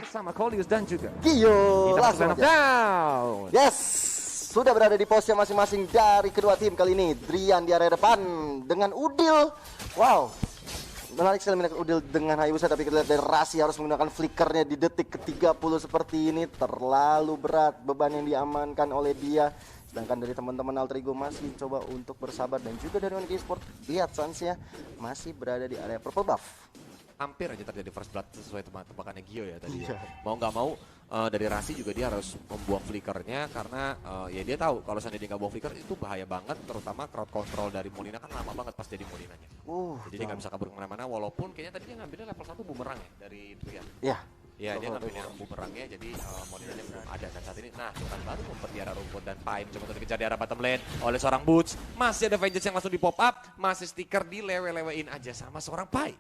Bersama Kolius dan juga Gio langsung aja. down. Yes, sudah berada di posisi masing-masing dari kedua tim kali ini. Drian di area depan dengan Udil. Wow, menarik sekali melihat Udil dengan Hayabusa, tapi kita lihat dari Rasi harus menggunakan flickernya di detik ke-30 seperti ini. Terlalu berat beban yang diamankan oleh dia. Sedangkan dari teman-teman Alter Ego masih coba untuk bersabar, dan juga dari Onyx Esports lihat Sansnya masih berada di area purple buff. Hampir aja terjadi first blood sesuai tebakannya Gio ya tadi. Mau nggak mau dari Rasi juga dia harus membuang flickernya karena ya dia tahu kalau seandainya dia nggak buang flicker itu bahaya banget, terutama crowd control dari Molina kan lama banget pas jadi Molinanya. Jadi dia nggak bisa kabur kemana-mana, walaupun kayaknya tadi dia ngambilnya level 1 bumerang ya dari Drian. Iya. Ya dia ngambilnya bumerangnya, jadi Molinanya belum ada. Dan saat ini nah bukan baru memper di arah rumput dan Pai mencoba untuk dikejar di arah bottom lane oleh seorang Boots. Masih ada Vengeance yang langsung di pop up, masih stiker dilewe-lewein aja sama seorang Pai.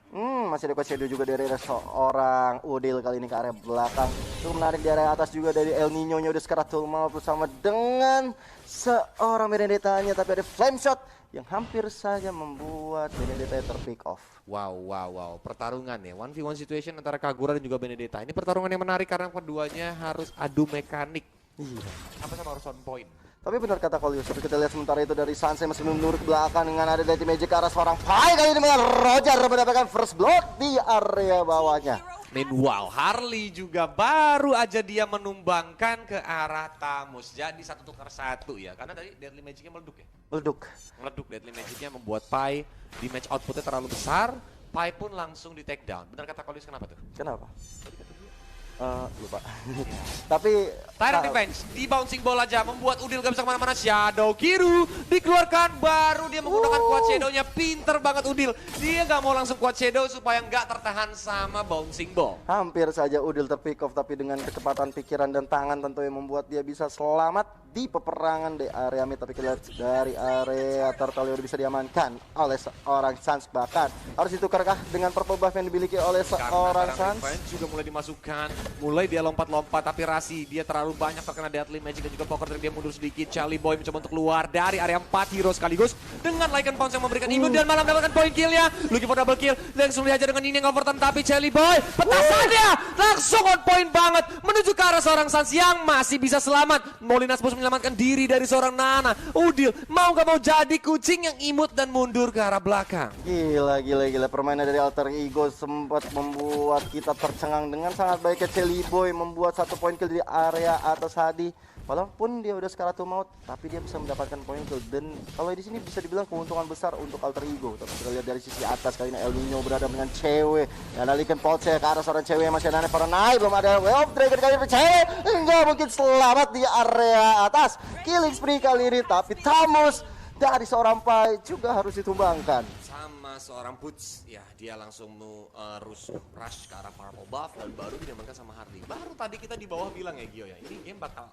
Masih ada Coach Shadow juga dari seorang Udil kali ini ke area belakang. Itu menarik di area atas juga dari El Nino-nya udah sekarang Tulmal bersama dengan seorang Benedetta-nya, tapi ada flame shot yang hampir saja membuat Benedetta terpick off. Wow. Pertarungan ya, 1v1 situation antara Kagura dan juga Benedetta. Ini pertarungan yang menarik karena keduanya harus adu mekanik. Iya. Sama harus on point. Tapi benar kata Kolius, tapi kita lihat sementara itu dari Sansai masih mundur ke belakang dengan ada Dirty Magic ke arah seorang Pai kali ini dengan Roger mendapatkan first blood di area bawahnya. Meanwhile, Harley juga baru aja dia menumbangkan ke arah Tamus. Jadi 1-1 ya, karena tadi Deadly Magic-nya meleduk ya? Meleduk Deadly Magic-nya membuat Pai di match outputnya terlalu besar. Pai pun langsung di take down. Benar kata Kolius, kenapa tuh? Kenapa? Lupa. Tapi Tyrant defense di bouncing ball aja membuat Udil gak bisa kemana-mana. Shadow Kiru dikeluarkan, baru dia menggunakan quad shadow-nya. Pinter banget Udil, dia gak mau langsung quad shadow supaya gak tertahan sama bouncing ball. hampir saja Udil terpick off, tapi dengan kecepatan pikiran dan tangan tentu yang membuat dia bisa selamat di peperangan di area mid. Tapi kita lihat dari area Turtle udah bisa diamankan oleh seorang Sans, bahkan harus ditukarkah dengan purple buff yang dimiliki oleh seorang Sans. Juga mulai dimasukkan, mulai dia lompat-lompat, tapi Rasi dia terlalu banyak terkena Deadly Magic dan juga Poker Trick, dia mundur sedikit. Charlie Boy mencoba untuk keluar dari area 4 hero sekaligus dengan Lycan Pounce yang memberikan imun dan malah mendapatkan poin killnya. Looking for double kill, langsung dihajar dengan ini yang overturn, tapi Charlie Boy petasannya langsung on point banget menuju ke arah seorang Sans yang masih bisa selamat. Molina Spurs menyelamatkan diri dari seorang Nana. Udil mau gak mau jadi kucing yang imut dan mundur ke arah belakang. Gila. Permainan dari Alter Ego sempat membuat kita tercengang dengan sangat baiknya Celi Boy membuat 1 poin kill di area atas Hadi. Walaupun dia udah sekaratul maut, tapi dia bisa mendapatkan poin kill. Dan kalau di sini bisa dibilang keuntungan besar untuk Alter Ego. Tapi kita lihat dari sisi atas kali ini El Nino berada dengan cewek. Dan Alikan Polce ke arah seorang cewek yang masih ada para naik. Belum ada Way of Dragon kali ini cewek. Enggak mungkin selamat di area atas. Killing spree kali ini, tapi Tamus dari seorang Pai juga harus ditumbangkan. Sama seorang Boots, ya dia langsung rush ke arah purple buff dan baru diamankan sama Harley. Baru tadi kita di bawah bilang ya Gio ya, ini game bakal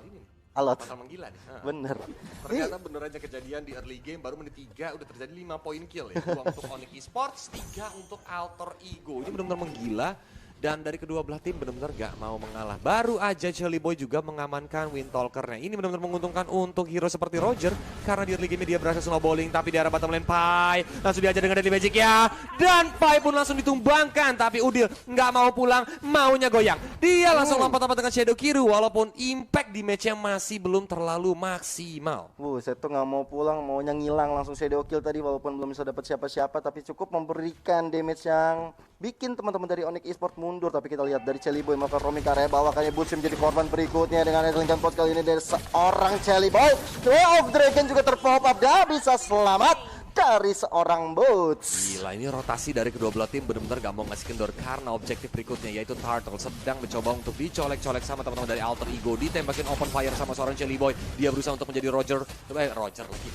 ini nih. Alot. Bakal menggila nih. Bener. Ternyata bener aja kejadian di early game, baru menit 3 udah terjadi 5 poin kill ya. 2 untuk Onyx Esports, 3 untuk Alter Ego. Ini benar-benar menggila. Dan dari kedua belah tim benar-benar gak mau mengalah. Baru aja Charlie Boy juga mengamankan Windtalker-nya. Ini benar-benar menguntungkan untuk hero seperti Roger. Karena di early game dia berhasil snowballing. Tapi di arah bottom lane Pai langsung diajar dengan Deadly Magic ya. Dan Pai pun langsung ditumbangkan. Tapi Udil gak mau pulang, maunya goyang. Dia langsung lompat-lompat dengan Shadow Kiru. Walaupun impact di match-nya masih belum terlalu maksimal. Saya tuh gak mau pulang, maunya ngilang langsung shadow kill tadi. Walaupun belum bisa dapat siapa-siapa, tapi cukup memberikan damage yang bikin teman-teman dari Onyx Esports mundur. Tapi kita lihat dari Celi Boy melakukan roaming ke area bawah, kayaknya Boots menjadi korban berikutnya dengan Lincoln Post kali ini dari seorang Celi Boy. Way of Dragon juga terpop up, gak bisa selamat dari seorang Boots. Gila, ini rotasi dari kedua belah tim benar-benar gak mau ngasih kendor karena objektif berikutnya yaitu Turtle sedang mencoba untuk dicolek-colek sama teman-teman dari Alter Ego. Ditembakin open fire sama seorang Celi Boy. Dia berusaha untuk menjadi Roger lagi.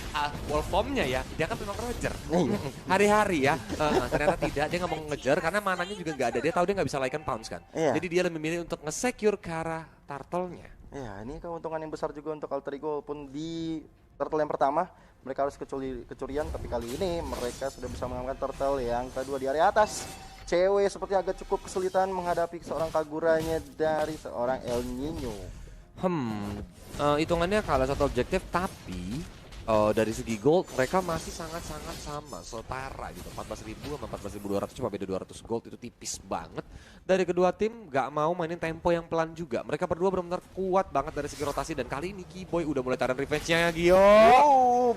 Wolfformnya ya, dia kan memang Roger. Hari-hari ya, ternyata tidak, dia gak mau ngejar karena mananya juga gak ada. Dia tahu dia gak bisa Lycan Pounce kan. Jadi dia lebih memilih untuk nge-secure ke arah Turtle-nya. Ya, ini keuntungan yang besar juga untuk Alter Ego. Walaupun di Turtle yang pertama mereka harus kecurian, tapi kali ini mereka sudah bisa mengamankan Turtle yang kedua di area atas. Cewek seperti agak cukup kesulitan menghadapi seorang Kaguranya dari seorang El Nino. Hitungannya kalah satu objektif, tapi dari segi gold mereka masih sangat-sangat sama, setara gitu. 14.000 sama 14.200 cuma beda 200 gold, itu tipis banget. Dari kedua tim gak mau mainin tempo yang pelan juga. Mereka berdua benar-benar kuat banget dari segi rotasi dan kali ini Kiboy udah mulai tarik revenge-nya ya Gio.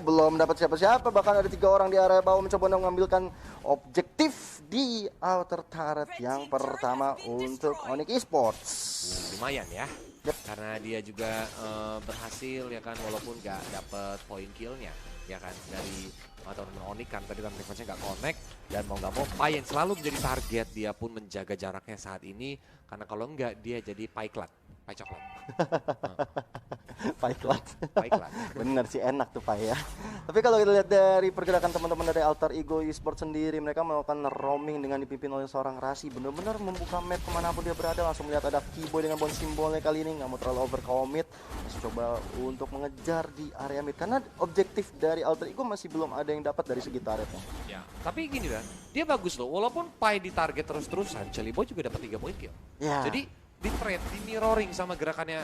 Belum dapat siapa-siapa, bahkan ada 3 orang di area bawah mencoba untuk mengambilkan objektif di outer turret yang pertama untuk Onyx Esports. Lumayan ya. Karena dia juga berhasil ya kan, walaupun gak dapet poin killnya ya kan dari teman-teman Onyx kan tadi revenge nya gak connect, dan mau gak mau Pai yang selalu menjadi target, dia pun menjaga jaraknya saat ini karena kalau enggak dia jadi Pai coklat. Paiklat. Paiklat. Bener sih, enak tuh Pai ya. Tapi kalau kita lihat dari pergerakan teman-teman dari Alter Ego Esports sendiri, mereka melakukan roaming dengan dipimpin oleh seorang Rasi, benar-benar membuka map kemanapun dia berada. Langsung melihat ada Kiboy dengan bon simbolnya kali ini, nggak mau terlalu overcommit, masih coba untuk mengejar di area mid karena objektif dari Alter Ego masih belum ada yang dapat dari segi turretnya. Ya, tapi gini lah, dia bagus loh, walaupun Pai di target terus-terusan, Celiboy juga dapat 3 poin kill. Ya. Jadi di trade, di mirroring sama gerakannya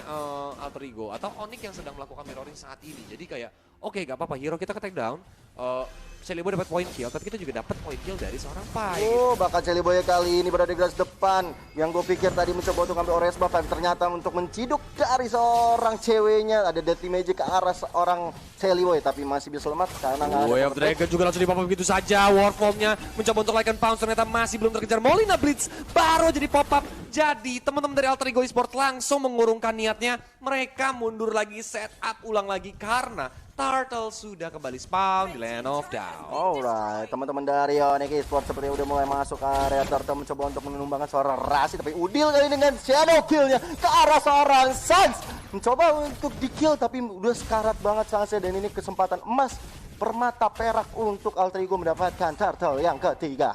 Alter Ego atau Onyx yang sedang melakukan mirroring saat ini. Jadi kayak oke, gak apa-apa, hero kita ke take down, Celiboy dapat point kill, tapi kita juga dapat point kill dari seorang Pai. Oh, bakal Celiboy kali ini berada di garis depan. Yang gue pikir tadi mencoba untuk ambil Ores buff, ternyata untuk menciduk dari seorang ceweknya. Ada Deadly Magic ke arah seorang Celiboy, tapi masih bisa selamat karena nggak ada. Way of Dragon juga langsung dipop begitu saja. Warformnya mencoba untuk like and pounce, ternyata masih belum terkejar. Molina Blitz baru jadi pop up. Jadi teman-teman dari Alter Ego Esports langsung mengurungkan niatnya. Mereka mundur lagi, setup ulang lagi karena Turtle sudah kembali spawn di Land of Down. Alright, teman-teman dari Onyx Esports sepertinya udah mulai masuk ke area Turtle, mencoba untuk menumbangkan seorang Rasi, tapi Udil kali ini dengan shadow killnya ke arah seorang Sans. Mencoba untuk di kill tapi udah sekarat banget Sans, dan ini kesempatan emas permata perak untuk Alter Ego mendapatkan Turtle yang ketiga.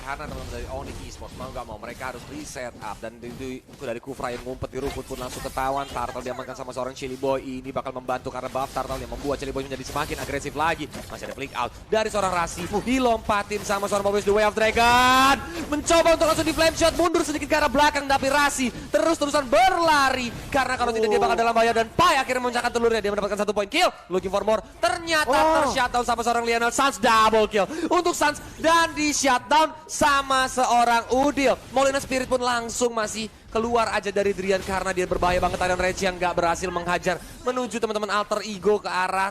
Karena teman dari Onyx Esports mau gak mau mereka harus reset up, dan itu dari Kufra yang ngumpet di rumput pun langsung ketahuan. Turtle diamankan sama seorang Celiboy, ini bakal membantu karena buff Turtle yang membuat Celiboy menjadi semakin agresif lagi. Masih ada flick out dari seorang Rasi, dilompatin sama seorang Mobius The Way of Dragon, mencoba untuk langsung di flame shot, mundur sedikit ke arah belakang, tapi Rasi terus-terusan berlari karena kalau tidak dia bakal dalam bahaya, dan Pai akhirnya memecahkan telurnya. Dia mendapatkan 1 point kill, looking for more, ternyata tershutdown sama seorang Lionel Sans. Double kill untuk Sans dan di shutdown sama seorang Udil. Molina Spirit pun langsung masih keluar aja dari Drian karena dia berbahaya banget. Tarian Reci yang gak berhasil menghajar menuju teman-teman Alter Ego ke arah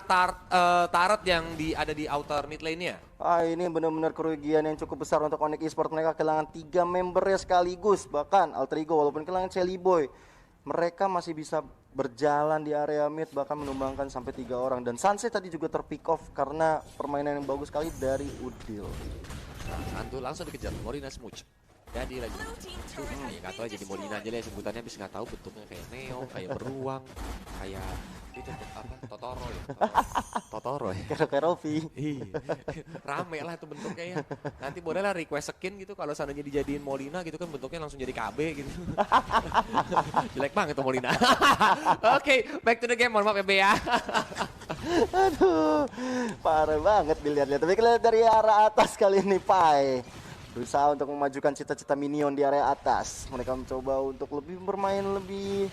turret yang ada di outer mid lane-nya. Ini benar-benar kerugian yang cukup besar untuk Onyx Esports. Mereka kehilangan 3 membernya sekaligus. Bahkan Alter Ego walaupun kehilangan Celiboy, mereka masih bisa berjalan di area mid, bahkan menumbangkan sampai 3 orang. Dan Sunset tadi juga terpick off karena permainan yang bagus sekali dari Udil. Santu langsung dikejar Molina Smooch. Jadi lagi nggak tahu jadi Molina aja lah sebutannya, habis nggak tahu bentuknya kayak Neo, kayak beruang, kayak itu apa Totoro ya. Totoro ya. Kayak Rofi. Iya. Rame lah itu bentuknya ya. Nanti boleh lah request skin gitu kalau seandainya dijadiin Molina gitu kan, bentuknya langsung jadi KB gitu. Jelek banget tuh Molina. Oke, back to the game, mohon maaf ya Be ya. Aduh, parah banget dilihat-lihat. Tapi kita lihat dari arah atas kali ini Pai berusaha untuk memajukan cita-cita minion di area atas. Mereka mencoba untuk lebih bermain, lebih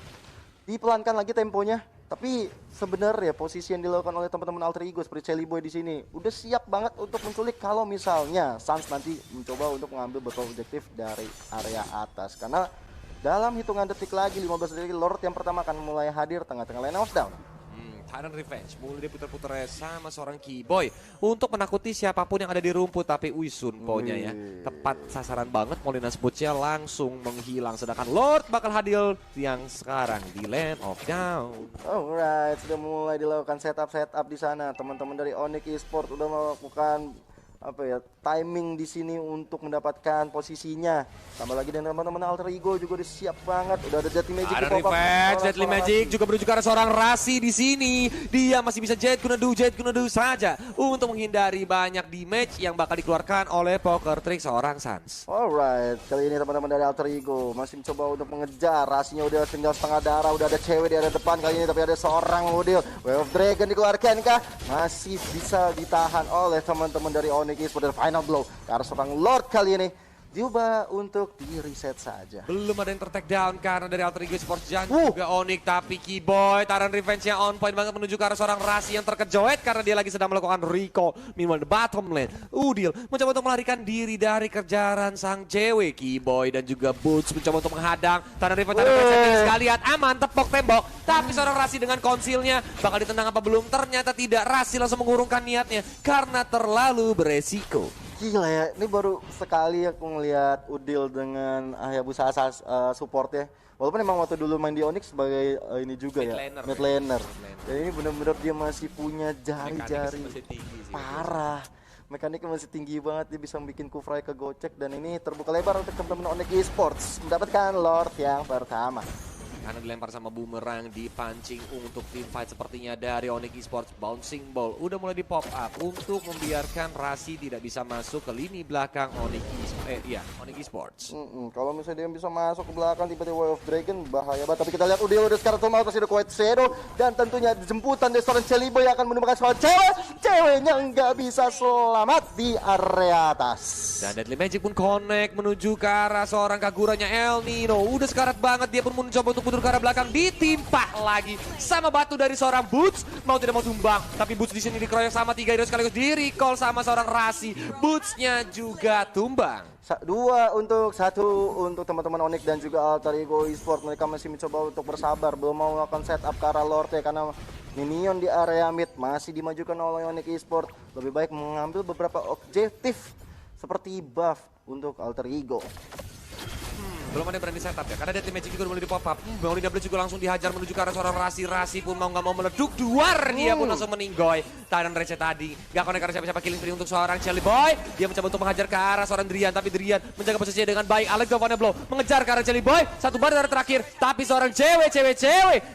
dipelankan lagi temponya. Tapi sebenarnya posisi yang dilakukan oleh teman-teman Alter Ego seperti Celiboy di sini udah siap banget untuk menculik kalau misalnya Sans nanti mencoba untuk mengambil beberapa objektif dari area atas. Karena dalam hitungan detik lagi, 15 detik, Lord yang pertama akan mulai hadir tengah-tengah lane of down. Tyrant Revenge mulai diputar-putar sama seorang Kiboy untuk menakuti siapapun yang ada di rumput, tapi Wisun ponya ya tepat sasaran banget. Molina Smooch-nya langsung menghilang, sedangkan Lord bakal hadir yang sekarang di Land of Down. Alright, sudah mulai dilakukan setup di sana. Teman-teman dari Onyx Esports udah melakukan timing di sini untuk mendapatkan posisinya. Tambah lagi dengan teman-teman Alter Ego juga udah siap banget. Udah ada Deadly Magic. Ada Revenge, Deadly Magic juga menuju ke arah seorang Rasi di sini. Dia masih bisa Jet Gunadu saja untuk menghindari banyak damage yang bakal dikeluarkan oleh Poker Trick seorang Sans. Alright, kali ini teman-teman dari Alter Ego masih mencoba untuk mengejar. Rasinya udah tinggal setengah darah, udah ada cewek di area depan kali ini, tapi ada seorang Udil. Way of Dragon dikeluarkan kah? Masih bisa ditahan oleh teman-teman dari Onyx Esports. Dan final blow ke arah seorang Lord kali ini. Coba untuk di reset saja. Belum ada yang ter-take down karena dari Alter Ego Sports dan juga Onyx. Tapi Keyboy, taran revenge-nya on point banget menuju ke arah seorang Rasi yang terkejoet karena dia lagi sedang melakukan recall. Meanwhile, the bottom lane, Udil mencoba untuk melarikan diri dari kejaran sang cewek. Keyboy dan juga Boots mencoba untuk menghadang. Taran revenge sekali, lihat aman, tepok tembok. Tapi seorang Rasi dengan konsilnya bakal ditendang apa belum? Ternyata tidak, Rasi langsung mengurungkan niatnya karena terlalu beresiko. Gila ya, ini baru sekali aku ngelihat Udil dengan Hayabusa supportnya. Walaupun emang waktu dulu main di Onyx sebagai ini juga mid laner. Dan ini benar-benar dia masih punya jari-jari parah. Mekaniknya masih tinggi banget, dia bisa bikin Kufray ke gocek. Dan ini terbuka lebar untuk teman-teman Onyx Esports mendapatkan Lord yang pertama. Karena dilempar sama Boomerang, dipancing untuk tim fight sepertinya dari Onyx Esports. Bouncing ball udah mulai di pop up untuk membiarkan Rasi tidak bisa masuk ke lini belakang Onyx Esports. Kalau misalnya dia bisa masuk ke belakang tiba-tiba Way of Dragon bahaya banget. Tapi kita lihat Udil udah sekarang tuh mau kasih Quiet Shadow. Dan tentunya jemputan dari seorang Celiboy yang akan menemukan seorang ceweknya nggak bisa selamat di area atas. Dan Deadly Magic pun connect menuju ke arah seorang Kaguranya El Nino. Udah sekarat banget, dia pun mencoba untuk mundur ke arah belakang, ditimpa lagi sama batu dari seorang Boots. Mau tidak mau tumbang, tapi Boots di sini dikeroyok sama 3 hero sekaligus, di-recall sama seorang Rasi. Bootsnya juga tumbang. 2 untuk 1 untuk teman-teman Onyx dan juga Alter Ego Esports. Mereka masih mencoba untuk bersabar, belum mau melakukan setup ke arah Lord ya, karena minion di area mid masih dimajukan oleh Onyx Esports. Lebih baik mengambil beberapa objektif seperti buff untuk Alter Ego. Belum ada yang berani setup ya, karena Deadly Magic juga mulai di pop up. Bangunin double juga langsung dihajar menuju ke arah seorang Rasi. Rasi pun mau nggak mau meleduk, duar dia pun langsung meninggoy. Tahan receh tadi, nggak connect karena siapa-siapa, killing spree untuk seorang Celiboy. Dia mencoba untuk mengajar ke arah seorang Drian, tapi Drian menjaga posisinya dengan baik. Alex Govane Blow mengejar ke arah Celiboy, satu bar dari terakhir. Tapi seorang cewek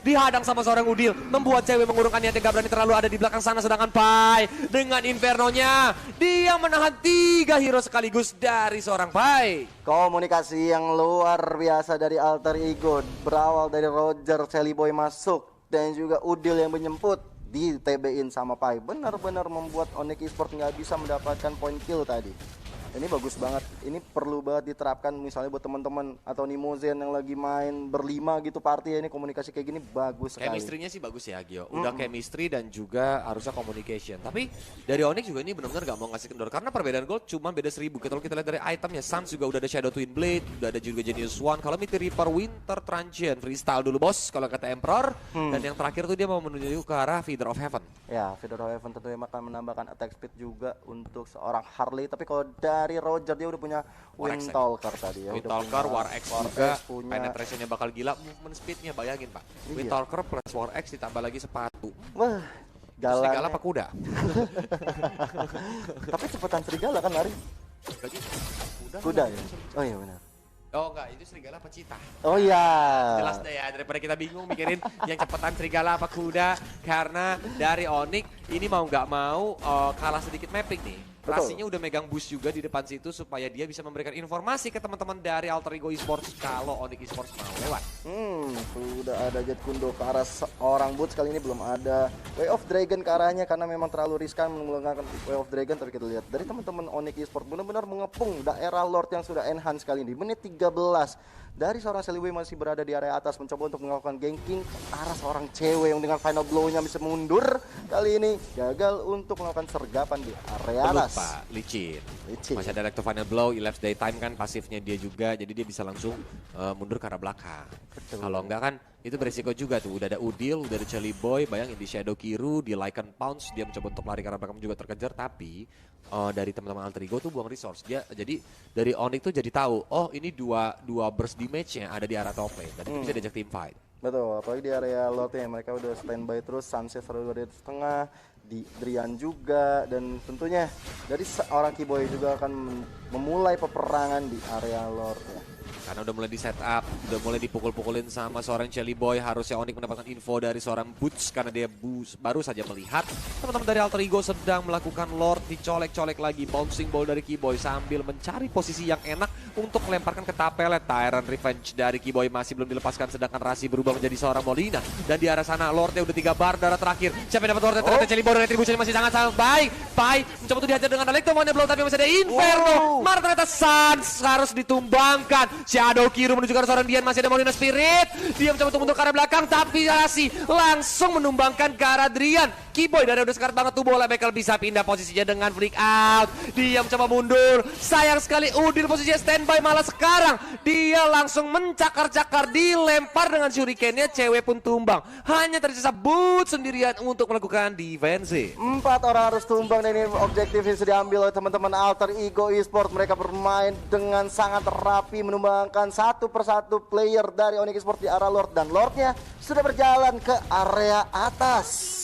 dihadang sama seorang Udil, membuat cewek mengurungkan niatnya, nggak berani terlalu ada di belakang sana. Sedangkan Pai dengan Inferno-nya, dia menahan 3 hero sekaligus dari seorang Pai. Komunikasi yang luar biasa dari Alter Ego, berawal dari Roger, Celiboy masuk dan juga Udil yang menyemput, di TB-in sama Pai. Benar-benar membuat Onyx Esports nggak bisa mendapatkan point kill tadi. Ini bagus banget, ini perlu banget diterapkan misalnya buat teman-teman atau Nimozen yang lagi main berlima gitu party, ini komunikasi kayak gini bagus sekali. Chemistry-nya sih bagus ya Gio, udah chemistry dan juga harusnya communication. Tapi dari Onyx juga ini benar-benar gak mau ngasih kendor karena perbedaan gold cuma beda 1000. Kalau kita lihat dari itemnya, Sans juga udah ada Shadow Twin Blade, udah ada juga Genius One. Kalau Mythic Reaper, Winter Transient, freestyle dulu bos kalau kata Emperor. Dan yang terakhir tuh dia mau menuju ke arah Feeder of Heaven. Ya, Feeder of Heaven tentunya akan menambahkan attack speed juga untuk seorang Harley. Tapi kalau dari Roger dia udah punya Windtalker tadi ya. Windtalker, War X juga, penetration-nya bakal gila, movement speed-nya bayangin Pak. Windtalker plus War X ditambah lagi sepatu. Wah, serigala apa kuda? Tapi cepetan serigala kan lari. Kuda ya? Oh iya benar. Oh enggak, itu serigala apa cita? Oh iya. Jelas deh ya, daripada kita bingung mikirin yang cepetan serigala apa kuda. Karena dari Onyx ini mau nggak mau kalah sedikit mapping nih. Rasinya udah megang boost juga di depan situ supaya dia bisa memberikan informasi ke teman-teman dari Alter Ego Esports kalau Onyx Esports mau lewat. Sudah ada Jet Kundo ke arah seorang Boots, kali ini belum ada Way of Dragon ke arahnya karena memang terlalu riskan menggunakan Way of Dragon. Tapi kita lihat dari teman-teman Onyx Esports benar-benar mengepung daerah Lord yang sudah enhance kali ini. Menit 13 dari seorang Celiboy masih berada di area atas mencoba untuk melakukan ganking ke arah seorang cewek yang dengan final blow-nya bisa mundur. Kali ini gagal untuk melakukan sergapan di area atas. Pak, licin. Masih ada Recto Final Blow, Elapsed Daytime kan pasifnya dia juga, jadi dia bisa langsung mundur ke arah belakang. Kalau enggak kan itu beresiko juga tuh. Udah ada Udil, udah ada Celiboy, bayangin di Shadow Kiru, di Lycan Pounce, dia mencoba untuk lari ke arah belakang juga terkejar, tapi dari teman-teman Alter Ego tuh buang resource. Dia jadi dari Onyx tuh jadi tahu, oh ini dua burst damage-nya ada di arah top lane, dan itu bisa diajak team fight. Betul, apalagi di area Lord-nya mereka udah standby terus, Sunset selalu di tengah, di Drian juga, dan tentunya dari seorang Keyboy juga akan memulai peperangan di area Lord-nya. Karena udah mulai di setup, udah mulai dipukul-pukulin sama seorang Celiboy. Harusnya Onyx mendapatkan info dari seorang Boots karena dia baru saja melihat teman-teman dari Alter Ego sedang melakukan Lord, dicolek-colek lagi. Bouncing ball dari Keyboy sambil mencari posisi yang enak untuk melemparkan ke tapelet. Tyrant Revenge dari Kiboy masih belum dilepaskan, sedangkan Rasi berubah menjadi seorang Molina. Dan di arah sana Lordnya udah 3 bar darah terakhir. Siapa yang dapat Lordnya? Ternyata Celibo, dan retribusinya masih sangat-sangat baik. Pai mencoba untuk dihajar dengan Electromagnet Blow, tapi masih ada Inferno. Mar ternyata Sans harus ditumbangkan. Shadow Kiru menunjukkan seorang Dian, masih ada Molina Spirit. Dia mencoba untuk mundur ke arah belakang, tapi Rasi langsung menumbangkan ke arah Drian. Kiboy dari udah sekarat banget tuh, bola Bekel bisa pindah posisinya dengan flick out. Dia mencoba mundur. Sayang sekali Udil posisinya standby, malah sekarang dia langsung mencakar-cakar, dilempar dengan shurikennya, cewek pun tumbang. Hanya tersisa Boot sendirian untuk melakukan defense. 4 orang harus tumbang dan ini objektif yang sudah diambil oleh teman-teman Alter Ego Esports. Mereka bermain dengan sangat rapi, menumbangkan satu persatu player dari Onyx Esports di arah Lord, dan Lordnya sudah berjalan ke area atas.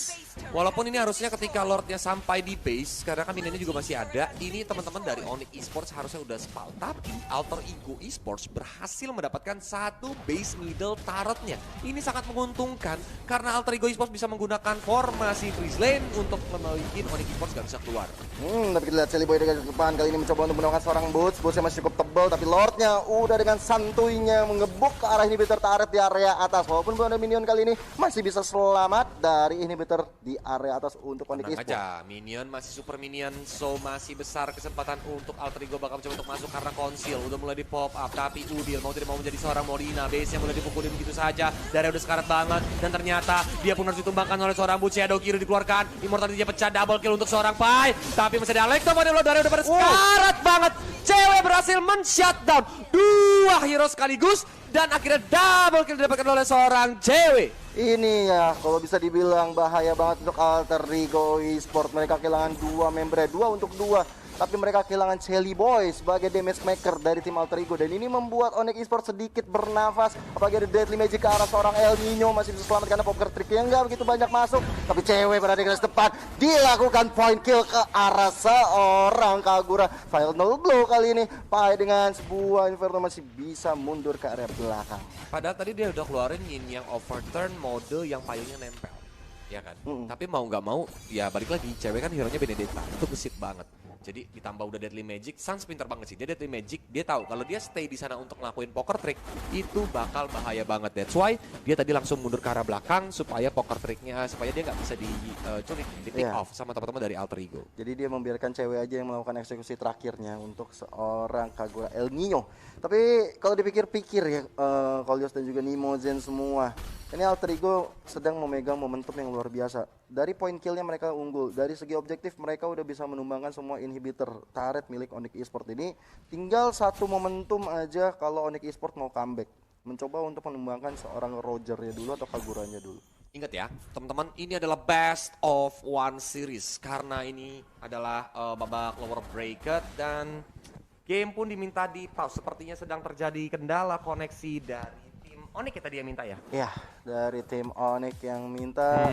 Walaupun ini harusnya ketika Lordnya sampai di base, karena kan minionnya juga masih ada, ini teman-teman dari Onyx Esports harusnya udah spal. Tapi Alter Ego Esports berhasil mendapatkan satu base middle turretnya. Ini sangat menguntungkan karena Alter Ego Esports bisa menggunakan formasi freeze lane untuk membuat Onyx Esports gak bisa keluar. Tapi kita lihat Celiboy dari depan kali ini mencoba untuk menggunakan seorang Boots. Bootsnya masih cukup tebal, tapi Lordnya udah dengan santuinya mengebuk ke arah inhibitor turret di area atas. Walaupun belum ada minion kali ini, masih bisa selamat dari inhibitor di area atas untuk Onyx Tenang Esports. aja, minion masih super minion, so masih besar kesempatan untuk Alter Ego bakal mencoba untuk masuk karena konsil udah mulai di pop up. Tapi Udil mau tidak mau menjadi seorang Molina, base-nya mulai dipukulin begitu saja. Daria udah sekarat banget, dan ternyata dia pun harus ditumbangkan oleh seorang Boots. Shadow Kiru dikeluarkan, Immortality pecah, double kill untuk seorang Pai. Tapi masih ada Electromagnet Blow, Daria udah pada sekarat banget. Cewek berhasil men-shutdown 2 hero sekaligus, dan akhirnya double kill didapatkan oleh seorang cewek. Ini ya kalau bisa dibilang bahaya banget untuk Alter Ego Esports. Mereka kehilangan 2 member, 2 untuk 2. Tapi mereka kehilangan Celiboy sebagai damage maker dari tim Alter Ego. Dan ini membuat Onyx Esports sedikit bernafas. Apalagi ada Deadly Magic ke arah seorang El Nino. Masih bisa selamat karena poker trick yang nggak begitu banyak masuk. Tapi cewek berada di garis depan. Dilakukan point kill ke arah seorang Kagura. Final blow kali ini. Pai dengan sebuah Inferno masih bisa mundur ke area belakang. Padahal tadi dia udah keluarin Yin yang overturn mode yang payungnya nempel. Ya kan? Tapi mau nggak mau, ya balik lagi. Cewek kan hero-nya Benedetta. Itu gesit banget. Jadi ditambah udah Deadly Magic, Sans pinter banget sih. Dia Deadly Magic, dia tahu kalau dia stay di sana untuk ngelakuin poker trick itu bakal bahaya banget. That's why dia tadi langsung mundur ke arah belakang supaya poker tricknya, supaya dia nggak bisa diculik, di pick off sama teman-teman dari Alter Ego. Jadi dia membiarkan cewek aja yang melakukan eksekusi terakhirnya untuk seorang Kagura El Nino. Tapi kalau dipikir-pikir ya, Kolios dan juga Nimozen semua, ini Alter Ego sedang memegang momentum yang luar biasa. Dari point killnya mereka unggul, dari segi objektif mereka udah bisa menumbangkan semua inhibitor turret milik Onyx Esports ini. Tinggal satu momentum aja kalau Onyx Esports mau comeback, mencoba untuk menumbangkan seorang Roger-nya dulu atau Kaguranya dulu. Ingat ya, teman-teman, ini adalah best of one series karena ini adalah babak lower bracket dan game pun diminta di pause. Sepertinya sedang terjadi kendala koneksi dari tim Onyx kita dia minta ya. Ya, dari tim Onyx yang minta.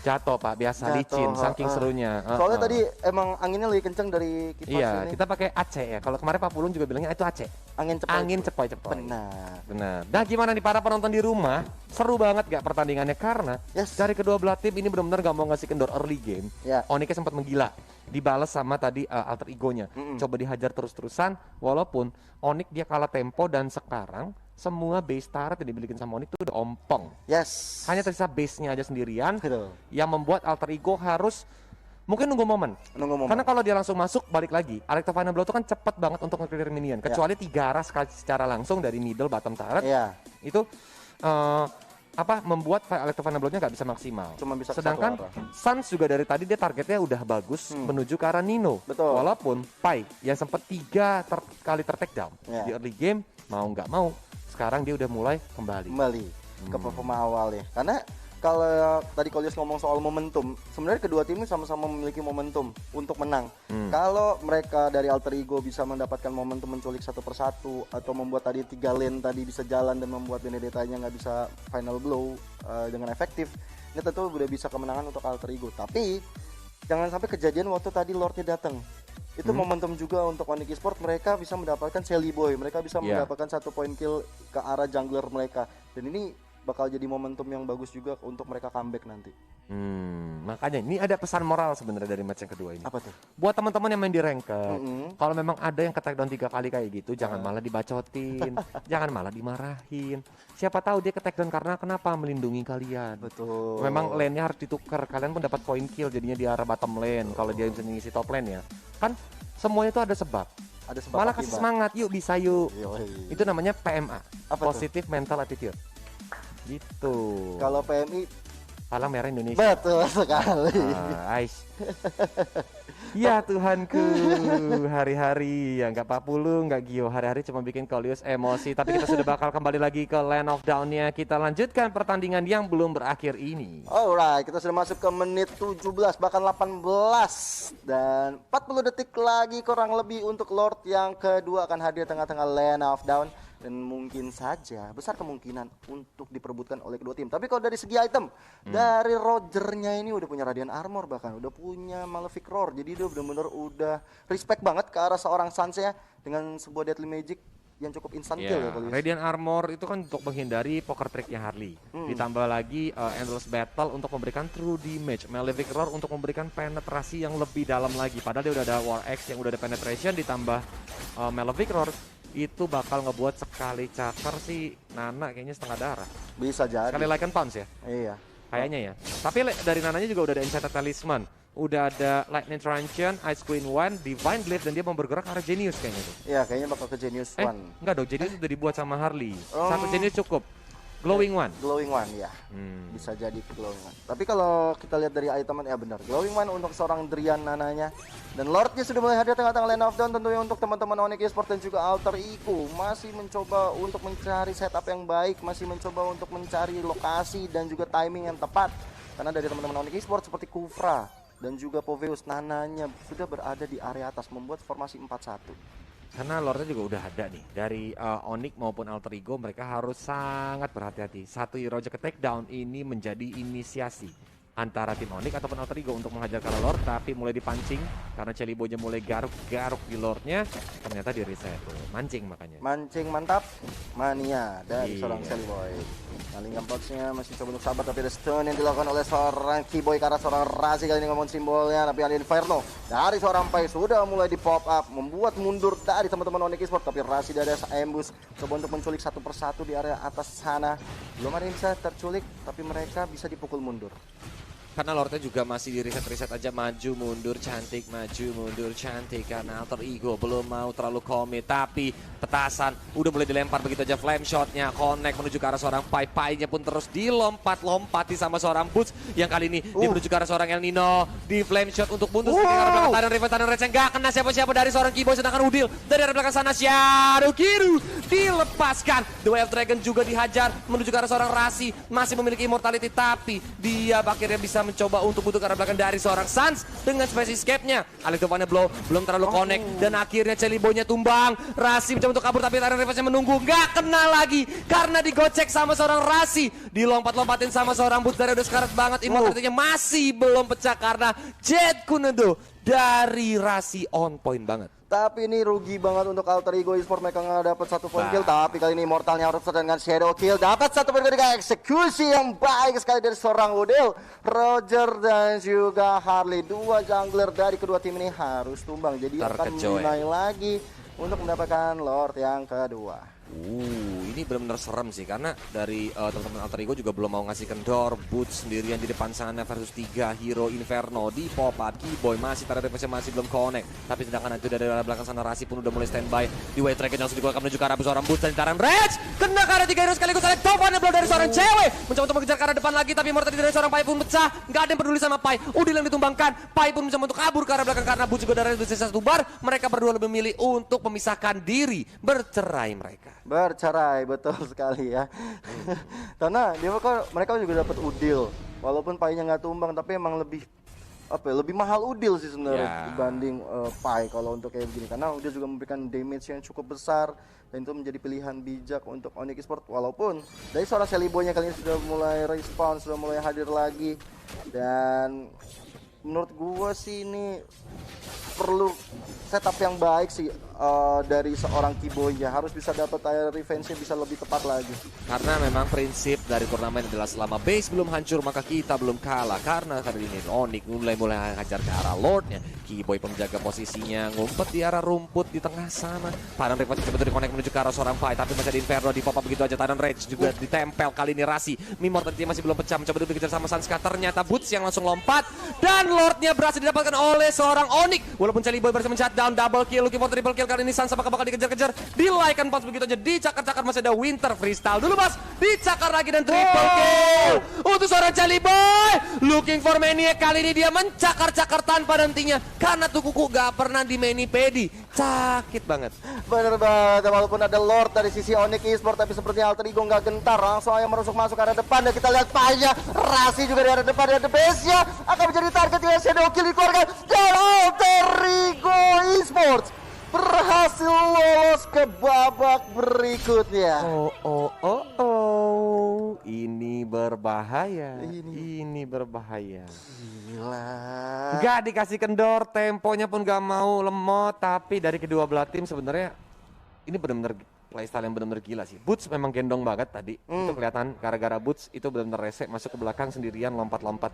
Jatuh Pak, biasa Jatuh, licin, saking serunya. Soalnya tadi emang anginnya lebih kenceng dari kipas Iya, ini. kita pakai AC ya. Kalau kemarin Pak Pulun juga bilangnya itu AC. Angin cepat. Angin cepoi-cepoi. Benar. Benar. Nah gimana nih para penonton di rumah? Seru banget gak pertandingannya? Karena Yes. dari kedua belah tim ini benar-benar gak mau ngasih kendor early game. Ya. Onyx sempat menggila. Dibalas sama tadi Alter Ego-nya. Coba dihajar terus-terusan. Walaupun Onyx dia kalah tempo dan sekarang semua base turret yang dibilikin sama Onyx itu udah ompong. Yes. Hanya tersisa base-nya aja sendirian. Betul. Yang membuat Alter Ego harus mungkin nunggu momen. Karena kalau dia langsung masuk balik lagi, Electrofine Blow itu kan cepat banget untuk nge-clear minion. Kecuali 3 arah secara langsung dari middle bottom turret. Iya. Itu membuat Electrofine Blow-nya nggak bisa maksimal. Cuma bisa ke Sedangkan satu arah. Sans juga dari tadi dia targetnya udah bagus menuju ke arah Nino. Betul. Walaupun Pai yang sempat 3 kali ter-take down Ya. di early game, mau nggak mau sekarang dia udah mulai kembali. Ke performa awal ya. Karena kalau tadi Kolios ngomong soal momentum, sebenarnya kedua tim ini sama-sama memiliki momentum untuk menang. Kalau mereka dari Alter Ego bisa mendapatkan momentum menculik satu persatu atau membuat tadi 3 lane tadi bisa jalan dan membuat Benedetta-nya nggak bisa final blow dengan efektif, ini tentu udah bisa kemenangan untuk Alter Ego. Tapi jangan sampai kejadian waktu tadi Lordnya datang. Itu momentum juga untuk Onyx Esports, mereka bisa mendapatkan Celiboy, mereka bisa mendapatkan 1 point kill ke arah jungler mereka. Dan ini bakal jadi momentum yang bagus juga untuk mereka comeback nanti. Makanya ini ada pesan moral sebenarnya dari match yang kedua ini. Apa tuh? Buat teman-teman yang main di ranked, kalau memang ada yang ke takedown 3 kali kayak gitu, jangan malah dibacotin, jangan malah dimarahin. Siapa tahu dia ke takedown karena kenapa? Melindungi kalian. Betul. Memang lane-nya harus ditukar, kalian pun dapat point kill jadinya di arah bottom lane kalau dia bisa ngisi top lane ya. Kan semuanya itu ada sebab. Ada sebab Malah akibat. kasih semangat, yuk bisa yuk. Yoi. Itu namanya PMA, Apa tuh? Positive Mental Attitude. Gitu. Kalau PMI Palang Merah Indonesia. betul sekali. Aish. Ya Tuhanku, hari-hari ya nggak papulu, nggak Gio, hari-hari cuma bikin Kolius emosi. Tapi kita sudah bakal kembali lagi ke Land of Down-nya. Kita lanjutkan pertandingan yang belum berakhir ini. Alright, kita sudah masuk ke menit 17 bahkan 18 dan 40 detik lagi kurang lebih untuk Lord yang kedua akan hadir tengah-tengah Land of Down dan mungkin saja besar kemungkinan untuk diperebutkan oleh kedua tim. Tapi kalau dari segi item, dari Rogernya ini udah punya Radiant Armor, bahkan udah punya Malefic Roar. Jadi dia benar-benar udah respect banget ke arah seorang Sans-nya dengan sebuah Deadly Magic yang cukup instant kill ya, Kolius. Radiant Armor itu kan untuk menghindari poker tricknya Harley. Ditambah lagi Endless Battle untuk memberikan true damage. Malefic Roar untuk memberikan penetrasi yang lebih dalam lagi. Padahal dia udah ada War Axe yang udah ada penetration, ditambah Malefic Roar. Itu bakal ngebuat sekali cakar sih Nana kayaknya setengah darah. Bisa jadi. Sekali like and pounce ya? Iya. Kayaknya ya. Tapi dari Nananya juga udah ada Enchanted Talisman. Udah ada Lightning Truncheon, Ice Queen One, Divine Glaive, dan dia mau bergerak ke arah Genius kayaknya tuh. Iya, kayaknya bakal ke Genius One. Enggak dong, Genius udah dibuat sama Harley. Satu Genius cukup. Glowing One. Glowing One ya. Bisa jadi Glowing One. Tapi kalau kita lihat dari iteman ya benar. Glowing One untuk seorang Drian Nananya. Dan Lordnya sudah mulai hadir tengah-tengah Land of Dawn, tentunya untuk teman-teman Onyx Esports dan juga Alter Ego masih mencoba untuk mencari setup yang baik, masih mencoba untuk mencari lokasi dan juga timing yang tepat. Karena dari teman-teman Onyx Esports seperti Kufra dan juga Poveus, Nananya sudah berada di area atas membuat formasi 4-1. Karena Lordnya juga udah ada nih. Dari Onyx maupun Alter Ego mereka harus sangat berhati-hati. Satu hero aja ke takedown ini menjadi inisiasi antara tim Onyx ataupun Alter Ego untuk menghajar ke Lord, tapi mulai dipancing karena Celibonya mulai garuk-garuk di Lordnya, ternyata di reset tuh, mancing makanya. Mancing mantap, mania dari Iya. seorang Celiboy. Nalingan boxnya masih coba untuk sabar, tapi ada stun yang dilakukan oleh seorang Keyboy ke arah seorang Razi. Kali ini ngomong simbolnya, tapi ada Inferno dari seorang Pai sudah mulai di pop up, membuat mundur dari teman-teman Onyx Esports. Tapi Razi dari ambush coba untuk menculik satu persatu di area atas sana. Belum ada yang bisa terculik, tapi mereka bisa dipukul mundur. Karena Lordnya juga masih di reset aja, maju mundur cantik, maju mundur cantik. Karena Alter Ego belum mau terlalu komit, tapi petasan udah mulai dilempar begitu aja. Flame shotnya connect menuju ke arah seorang Pai-Pai-nya pun terus dilompat-lompati sama seorang Boots yang kali ini menuju ke arah seorang El Nino. Di flame shot untuk buntu sedikit ke arah belakang Tyrant Revive. Tyrant Rage nggak kena siapa-siapa dari seorang Keyboy, sedangkan Udil dari arah belakang sana Shadow Kiru dilepaskan. The Way of Dragon juga dihajar menuju ke arah seorang Rasi, masih memiliki immortality, tapi dia akhirnya bisa mencoba untuk butuh ke arah belakang dari seorang Sans dengan space escape-nya. Alektovanya belum terlalu connect dan akhirnya Celiboy-nya tumbang. Rasi mencoba untuk kabur tapi Tyrant Revive-nya menunggu, nggak kena lagi karena digocek sama seorang Rasi, dilompat-lompatin sama seorang Boots dari udah sekarat banget. Immortality-nya masih belum pecah karena Jet Kunodo dari Rasi on point banget. Tapi ini rugi banget untuk Alter Ego Esports, mereka nggak dapat satu point kill. Tapi kali ini Immortalnya harus dengan Shadow Kill, dapat satu point kill. Eksekusi yang baik sekali dari seorang Udil, Roger dan juga Harley. Dua jungler dari kedua tim ini harus tumbang, jadi akan mulai lagi untuk mendapatkan Lord yang kedua. Ini benar-benar serem sih karena dari teman-teman Alter Ego juga belum mau ngasih kendor. Boots sendirian di depan sana versus 3 hero Inferno di pop up. Keyboy masih pada defense masih belum connect, tapi sedangkan itu dari arah belakang sana Rasi pun udah mulai standby. Di way track langsung dikeluarkan menuju ke arah seorang Boots dan Tyrant Rage kena ke arah 3 hero sekaligus. Alektovanya blow dari seorang cewek mencoba untuk mengejar ke arah depan lagi, tapi mortality dari seorang Pai pun pecah. Nggak ada yang peduli sama Pai. Udil yang ditumbangkan. Pai pun mencoba untuk kabur ke arah belakang karena Boots juga dari sisa satu bar. Mereka berdua lebih memilih untuk memisahkan diri, bercerai mereka. Bercerai, betul sekali ya. Karena mereka juga dapat Udil, walaupun Pai-nya nggak tumbang, tapi emang lebih lebih mahal Udil sih sebenarnya dibanding Pai kalau untuk kayak begini, karena Udil juga memberikan damage yang cukup besar dan itu menjadi pilihan bijak untuk Onyx Esports. Walaupun dari seorang Celiboy-nya kali ini sudah mulai respawn, sudah mulai hadir lagi, dan menurut gua sih ini perlu setup yang baik sih dari seorang Kiboy-nya. Harus bisa dapat area revenge-nya bisa lebih tepat lagi. Karena memang prinsip dari turnamen adalah selama base belum hancur maka kita belum kalah. Karena kali ini Onyx mulai ngajar ke arah Lordnya. Kiboy penjaga posisinya ngumpet di arah rumput di tengah sana. Padahal Revenge coba di-connect menuju ke arah seorang fight, tapi masih ada Inferno di pop up begitu aja. Titan Rage juga ditempel kali ini Rasi. Mimor tadi masih belum pecah, mencoba dikejar sama Sanska. Ternyata Boots yang langsung lompat dan Lordnya berhasil didapatkan oleh seorang Onyx. Walaupun Celiboy berhasil men-shutdown, double kill, looking for triple kill kali ini. Sans apakah bakal dikejar-kejar? Dilaikan pas begitu aja, dicakar-cakar. Masih ada Winter freestyle dulu mas, dicakar lagi dan triple kill untuk seorang Celiboy. Looking for Maniac kali ini dia mencakar-cakar tanpa hentinya karena tuh kuku gak pernah di mani pedi. Sakit banget. Bener banget, walaupun ada Lord dari sisi Onyx Esports, tapi sepertinya Alter Ego nggak gentar, langsung aja masuk ke arah depan. Dan kita lihat Paya, Rasi juga di arah depan, dan The Base-nya akan menjadi target yang shadow kill dikeluarkan. Dan Alter Ego Esports berhasil lolos ke babak berikutnya. Ini berbahaya. Ini berbahaya. Gila. Gak dikasih kendor, temponya pun gak mau lemot. Tapi dari kedua belah tim sebenarnya ini benar-benar playstyle yang benar-benar gila sih. Boots memang gendong banget tadi. Itu kelihatan gara-gara Boots itu benar-benar resek masuk ke belakang sendirian lompat-lompat.